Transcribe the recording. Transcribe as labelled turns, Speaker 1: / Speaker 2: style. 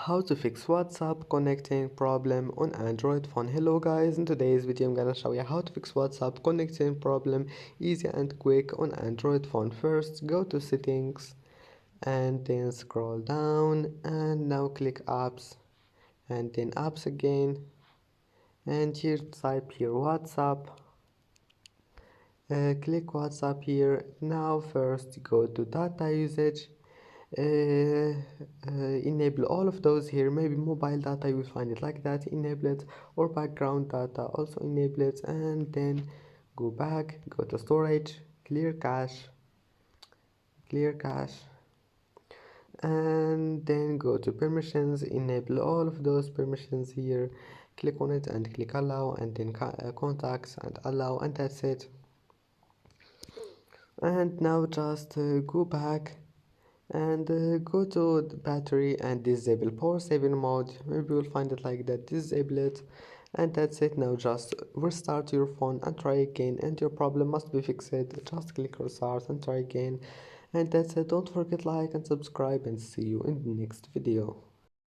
Speaker 1: How to fix WhatsApp connecting problem on Android phone. Hello guys, in today's video I'm gonna show you how to fix WhatsApp connecting problem easy and quick on Android phone. First go to settings and then scroll down and now click apps and then apps again, and here type here WhatsApp. Click WhatsApp here. Now first go to data usage. Enable all of those here. Maybe mobile data, you will find it like that, enable it, or background data also enable it, and then go back, go to storage, clear cache, and then go to permissions, enable all of those permissions here, click on it and click allow, and then contacts and allow, and that's it. And now just go back and go to the battery and disable power saving mode. Maybe you'll find it like that, disable it, and that's it. Now just restart your phone and try again, and your problem must be fixed. Just click restart and try again, and that's it. Don't forget like and subscribe, and see you in the next video.